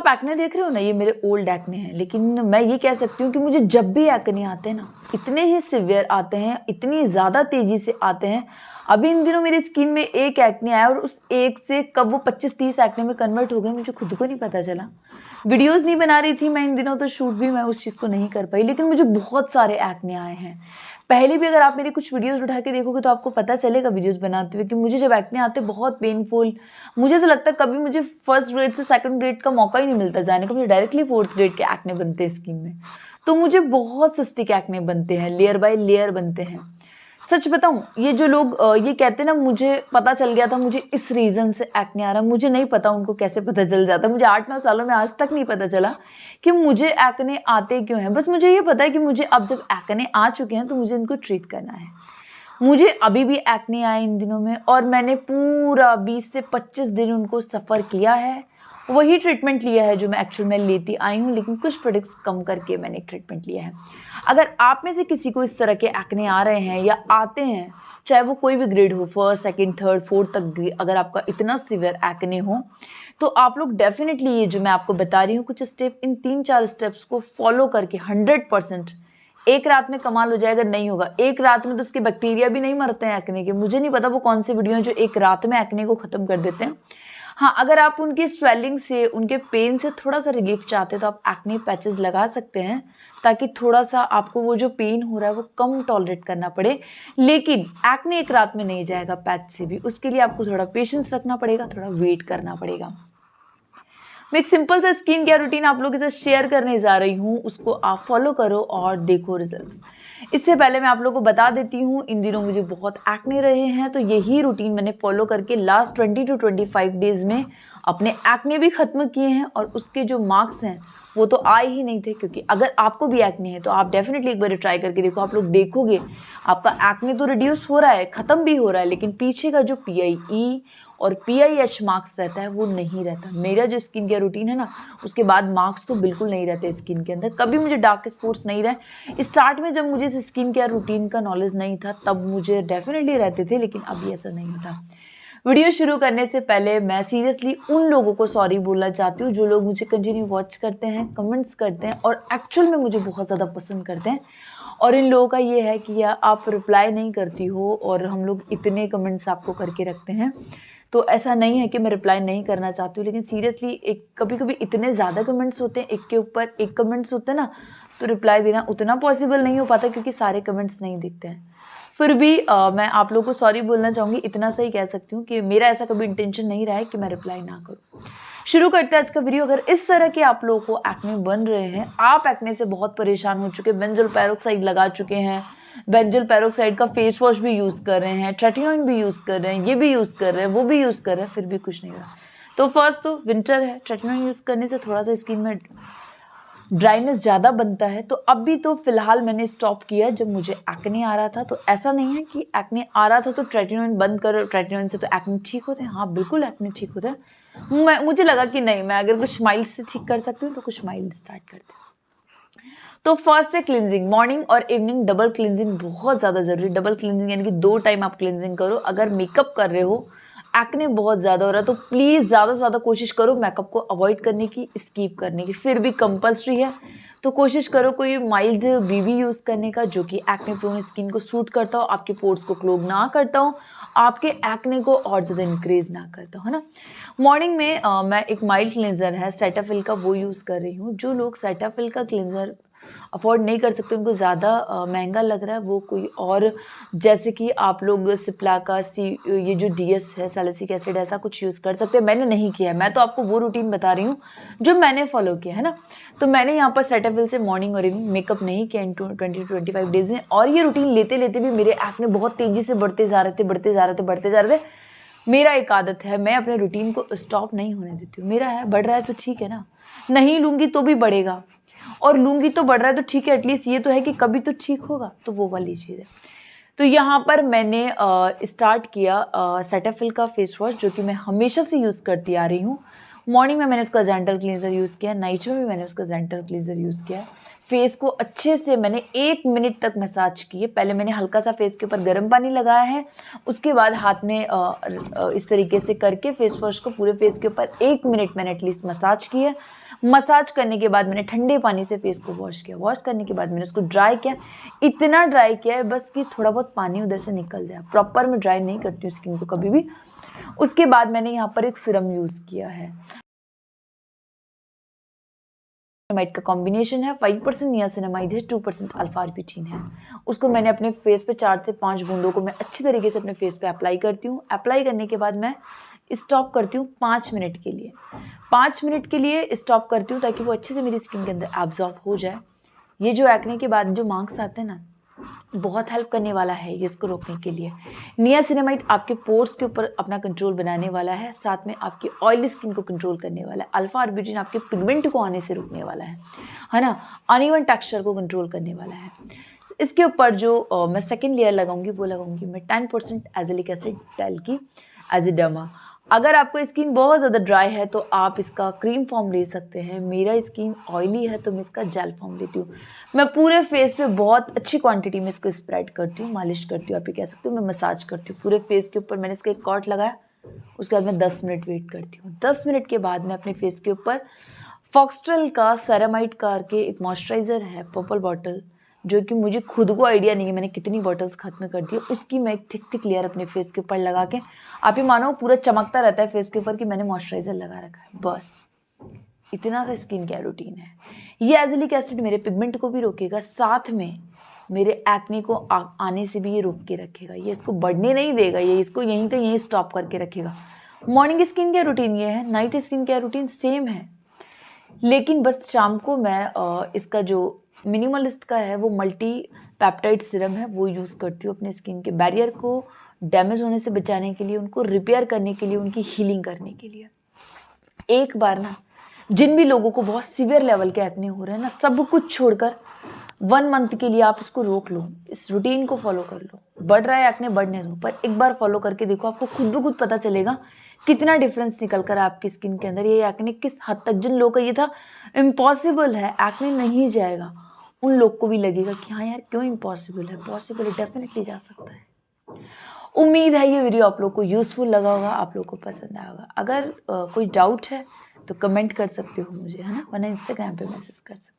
आप एक्ने देख रहे हो ना, ये मेरे ओल्ड एक्ने हैं, लेकिन मैं ये कह सकती हूँ कि मुझे जब भी एक्ने आते हैं ना, इतने ही सिवियर आते हैं, इतनी ज़्यादा तेज़ी से आते हैं। अभी इन दिनों मेरी स्किन में एक एक्ने आया और उस एक से कब वो 25-30 एक्ने में कन्वर्ट हो गए मुझे खुद को नहीं पता चला। वीडियोस नहीं बना रही थी मैं इन दिनों, तो शूट भी मैं उस चीज़ को नहीं कर पाई, लेकिन मुझे बहुत सारे एक्ने आए हैं। पहले भी अगर आप मेरी कुछ वीडियोस उठा के देखोगे तो आपको पता चलेगा वीडियोस बनाते हुए कि मुझे जब एक्ने आते बहुत पेनफुल, मुझे ऐसा लगता है कभी मुझे फर्स्ट ग्रेड से सेकंड ग्रेड का मौका ही नहीं मिलता जाने का, मुझे डायरेक्टली फोर्थ ग्रेड के एक्ने बनते हैं स्किन में। तो मुझे बहुत सिस्टिक एक्ने बनते हैं, लेयर बाय लेयर बनते हैं। सच बताऊं, ये जो लोग ये कहते हैं ना मुझे पता चल गया था मुझे इस रीज़न से एक्ने आ रहा है, मुझे नहीं पता उनको कैसे पता चल जाता। मुझे 8-9 सालों में आज तक नहीं पता चला कि मुझे एक्ने आते क्यों हैं। बस मुझे ये पता है कि मुझे अब जब एक्ने आ चुके हैं तो मुझे इनको ट्रीट करना है। मुझे अभी भी एक्ने आए इन दिनों में और मैंने पूरा 20 से 25 दिन उनको सफ़र किया है। वही ट्रीटमेंट लिया है जो मैं एक्चुअल में लेती आई हूँ, लेकिन कुछ प्रोडक्ट्स कम करके मैंने ट्रीटमेंट लिया है। अगर आप में से किसी को इस तरह के एक्ने आ रहे हैं या आते हैं, चाहे वो कोई भी ग्रेड हो, फर्स्ट सेकंड थर्ड फोर्थ तक, अगर आपका इतना सीवियर एक्ने हो तो आप लोग डेफिनेटली ये जो मैं आपको बता रही हूँ कुछ स्टेप, इन 3-4 स्टेप्स को फॉलो करके 100% एक रात में कमाल हो जाएगा। नहीं होगा एक रात में तो उसके बैक्टीरिया भी नहीं मरते हैं एक्ने के। मुझे नहीं पता वो कौन से वीडियो हैं जो एक रात में एक्ने को ख़त्म कर देते हैं। हाँ, अगर आप उनकी स्वेलिंग से, उनके पेन से थोड़ा सा रिलीफ चाहते हैं तो आप एक्ने पैचेस लगा सकते हैं, ताकि थोड़ा सा आपको वो जो पेन हो रहा है वो कम टॉलरेट करना पड़े। लेकिन एक्ने एक रात में नहीं जाएगा पैच से भी, उसके लिए आपको थोड़ा पेशेंस रखना पड़ेगा, थोड़ा वेट करना पड़ेगा। मैं एक सिंपल सा स्किन केयर रूटीन आप लोगों के साथ शेयर करने जा रही हूँ, उसको आप फॉलो करो और देखो रिजल्ट्स। इससे पहले मैं आप लोगों को बता देती हूँ, इन दिनों मुझे बहुत एक्ने रहे हैं, तो यही रूटीन मैंने फॉलो करके लास्ट 20 to 25 डेज में अपने एक्ने भी खत्म किए हैं और उसके जो मार्क्स हैं वो तो आए ही नहीं थे। क्योंकि अगर आपको भी एक्ने है तो आप डेफिनेटली एक बार ट्राई करके देखो। आप लोग देखोगे आपका एक्ने तो रिड्यूस हो रहा है, ख़त्म भी हो रहा है, लेकिन पीछे का जो PIE और PIH मार्क्स रहता है वो नहीं रहता। मेरा जो स्किन केयर रूटीन है ना, उसके बाद मार्क्स तो बिल्कुल नहीं रहते स्किन के अंदर। कभी मुझे डार्क स्पॉट्स नहीं रहे। स्टार्ट में जब मुझे इस स्किन केयर रूटीन का नॉलेज नहीं था तब मुझे डेफिनेटली रहते थे, लेकिन अभी ऐसा नहीं होता। वीडियो शुरू करने से पहले मैं सीरियसली उन लोगों को सॉरी बोलना चाहती हूँ जो लोग मुझे कंटिन्यू वॉच करते हैं, कमेंट्स करते हैं और एक्चुअल में मुझे बहुत ज़्यादा पसंद करते हैं। और इन लोगों का ये है कि यार आप रिप्लाई नहीं करती हो और हम लोग इतने कमेंट्स आपको करके रखते हैं। तो ऐसा नहीं है कि मैं रिप्लाई नहीं करना चाहती हूँ, लेकिन सीरियसली एक कभी कभी इतने ज़्यादा कमेंट्स होते हैं, एक के ऊपर एक कमेंट्स होते हैं ना, तो रिप्लाई देना उतना पॉसिबल नहीं हो पाता क्योंकि सारे कमेंट्स नहीं दिखते हैं। फिर भी मैं आप लोगों को सॉरी बोलना चाहूँगी। इतना सही कह सकती हूँ कि मेरा ऐसा कभी इंटेंशन नहीं रहा है कि मैं रिप्लाई ना करूँ। शुरू करते हैं आज का वीडियो। अगर इस तरह के आप लोगों को एक्ने बन रहे हैं, आप एक्ने से बहुत परेशान हो चुके हैं, बेंजोल पेरोक्साइड लगा चुके हैं, बेंजोल पेरोक्साइड का फेस वॉश भी यूज़ कर रहे हैं, ट्रेटिनोइन भी यूज़ कर रहे हैं, ये भी यूज़ कर रहे हैं, वो भी यूज़ कर रहे हैं, फिर भी कुछ नहीं हो रहा, तो फर्स्ट तो विंटर है, ट्रेटिनोइन यूज़ करने से थोड़ा सा स्किन में ड्राइनेस ज़्यादा बनता है। तो अभी तो फिलहाल मैंने स्टॉप किया जब मुझे एक्ने आ रहा था। तो ऐसा नहीं है कि एक्ने आ रहा था तो ट्रेटिनोइन बंद करो, ट्रेटिनोइन से तो एक्ने ठीक होते हैं। हाँ बिल्कुल एक्ने ठीक होते हैं। मुझे लगा कि नहीं, मैं अगर कुछ माइल्ड से ठीक कर सकती हूँ तो कुछ माइल्ड स्टार्ट करते हैं। तो फर्स्ट है क्लिनजिंग। मॉर्निंग और इवनिंग डबल क्लिनजिंग बहुत ज़्यादा ज़रूरी। डबल क्लिनजिंग यानी कि 2 टाइम आप क्लिनजिंग करो। अगर मेकअप कर रहे हो, एक्ने बहुत ज़्यादा हो रहा है तो प्लीज़ ज़्यादा से ज़्यादा कोशिश करो मेकअप को अवॉइड करने की, स्किप करने की। फिर भी कंपल्सरी है तो कोशिश करो कोई माइल्ड BB यूज़ करने का जो कि एक्ने प्रोन स्किन को सूट करता हो, आपके पोर्स को क्लोग ना करता हो, आपके एक्ने को और ज़्यादा इंक्रीज ना करता हो, है ना। मॉर्निंग में मैं एक माइल्ड क्लिनजर है सेटाफिल का, वो यूज़ कर रही हूँ। जो लोग सेटाफिल का क्लिनजर अफोर्ड नहीं कर सकते, उनको ज़्यादा महंगा लग रहा है, वो कोई और जैसे कि आप लोग सिप्ला का ये जो DS है, सैलिसिलिक एसिड, ऐसा कुछ यूज़ कर सकते हैं। मैंने नहीं किया है, मैं तो आपको वो रूटीन बता रही हूँ जो मैंने फॉलो किया है ना। तो मैंने यहाँ पर सेटाफिल से मॉर्निंग और इवनिंग मेकअप नहीं किया इन 20 to 25 डेज में। और ये रूटीन लेते लेते भी मेरे एक्ने बहुत तेज़ी से बढ़ते जा रहे थे। मेरा एक आदत है, मैं अपने रूटीन को स्टॉप नहीं होने देती हूँ। मेरा है बढ़ रहा है तो ठीक है ना, नहीं लूँगी तो भी बढ़ेगा, और लूँगी तो बढ़ रहा है तो ठीक है, एटलीस्ट ये तो है कि कभी तो ठीक होगा। तो वो वाली चीज़ है। तो यहाँ पर मैंने स्टार्ट किया सेटाफिल का फेस वॉश, जो कि मैं हमेशा से यूज़ करती आ रही हूँ। मॉर्निंग में मैंने उसका जेंटल क्लींजर यूज़ किया, नाइट में भी मैंने उसका जेंटल क्लींजर यूज़ किया है। फेस को अच्छे से मैंने 1 मिनट तक मसाज किए। पहले मैंने हल्का सा फेस के ऊपर गर्म पानी लगाया है, उसके बाद हाथ में इस तरीके से करके फेस वॉश को पूरे फेस के ऊपर 1 मिनट मैंने एटलीस्ट मसाज किया। मसाज करने के बाद मैंने ठंडे पानी से फेस को वॉश किया। वॉश करने के बाद मैंने उसको ड्राई किया। इतना ड्राई किया है बस कि थोड़ा बहुत पानी उधर से निकल जाए। प्रॉपर मैं ड्राई नहीं करती हूँ स्किन को कभी भी। उसके बाद मैंने यहाँ पर एक सीरम यूज़ किया है। नियासिनामाइड का कॉम्बिनेशन है, 5% नियासिनामाइड है, 2% अल्फा आर्बिटिन है। उसको मैंने अपने फेस पे 4 से 5 बूंदों को मैं अच्छी तरीके से अपने फेस पे अप्लाई करती हूँ। अप्लाई करने के बाद मैं स्टॉप करती हूँ 5 मिनट के लिए। 5 मिनट के लिए स्टॉप करती हूँ ताकि वो अच्छे से मेरी स्किन के अंदर एब्जॉर्ब हो जाए। ये जो एक्ने के बाद जो मार्क्स आते हैं ना, बहुत हेल्प करने वाला है ये इसको रोकने के लिए। नियासिनामाइड आपके पोर्स के ऊपर अपना कंट्रोल बनाने वाला है, साथ में आपकी ऑयली स्किन को कंट्रोल करने वाला है। अल्फा आर्बिटिन आपके पिगमेंट को आने से रोकने वाला है ना, अनइवन टेक्सचर को कंट्रोल करने वाला है। इसके ऊपर जो मैं सेकेंड लेयर लगाऊंगी वो लगाऊंगी मैं 10% एजेलिक एसिड डाल की एजिडर्मा। अगर आपको स्किन बहुत ज़्यादा ड्राई है तो आप इसका क्रीम फॉर्म ले सकते हैं। मेरा स्किन ऑयली है तो मैं इसका जेल फॉर्म लेती हूँ। मैं पूरे फेस पे बहुत अच्छी क्वांटिटी में इसको स्प्रेड करती हूँ, मालिश करती हूँ, आप ये कह सकते हो। मैं मसाज करती हूँ पूरे फेस के ऊपर। मैंने इसका एक कॉट लगाया, उसके बाद मैं 10 मिनट वेट करती हूँ। 10 मिनट के बाद मैं अपने फेस के ऊपर फॉक्सटेल का सेरामाइड करके एक मॉइस्चराइज़र है, पर्पल बॉटल, जो कि मुझे खुद को आइडिया नहीं है मैंने कितनी बॉटल्स खत्म कर दी। उसकी मैं एक थिक लेयर अपने फेस के ऊपर लगा के, आप ही मानो पूरा चमकता रहता है फेस के ऊपर कि मैंने मॉइस्चराइज़र लगा रखा है। बस इतना सा स्किन केयर रूटीन है। ये एजेलिक एसिड मेरे पिगमेंट को भी रोकेगा, साथ में मेरे एक्ने को आने से भी ये रोक के रखेगा। ये इसको बढ़ने नहीं देगा, ये इसको यहीं तक यहीं स्टॉप करके रखेगा। मॉर्निंग स्किन केयर रूटीन ये है, night skin care routine same है, लेकिन बस शाम को मैं इसका जो मिनिमलिस्ट का है वो मल्टी पेप्टाइड सीरम है वो यूज़ करती हूँ अपने स्किन के बैरियर को डैमेज होने से बचाने के लिए, उनको रिपेयर करने के लिए, उनकी हीलिंग करने के लिए। एक बार ना जिन भी लोगों को बहुत सीवियर लेवल के एक्ने हो रहे हैं ना, सब कुछ छोड़कर 1 मंथ के लिए आप इसको रोक लो, इस रूटीन को फॉलो कर लो। बढ़ रहा है एक्ने, बढ़ने दो, पर एक बार फॉलो करके देखो, आपको खुद ब खुद पता चलेगा कितना डिफरेंस निकल कर आपकी स्किन के अंदर। ये एक्ने किस हद तक, जिन लोगों का ये था इम्पॉसिबल है, एक्ने नहीं जाएगा, उन लोग को भी लगेगा कि हाँ यार क्यों इम्पॉसिबल है, पॉसिबल है, डेफिनेटली जा सकता है। उम्मीद है ये वीडियो आप लोग को यूज़फुल लगा होगा, आप लोग को पसंद आया होगा। अगर कोई डाउट है तो कमेंट कर सकते हो मुझे, है ना, वरना इंस्टाग्राम पे मैसेज कर सकते हो।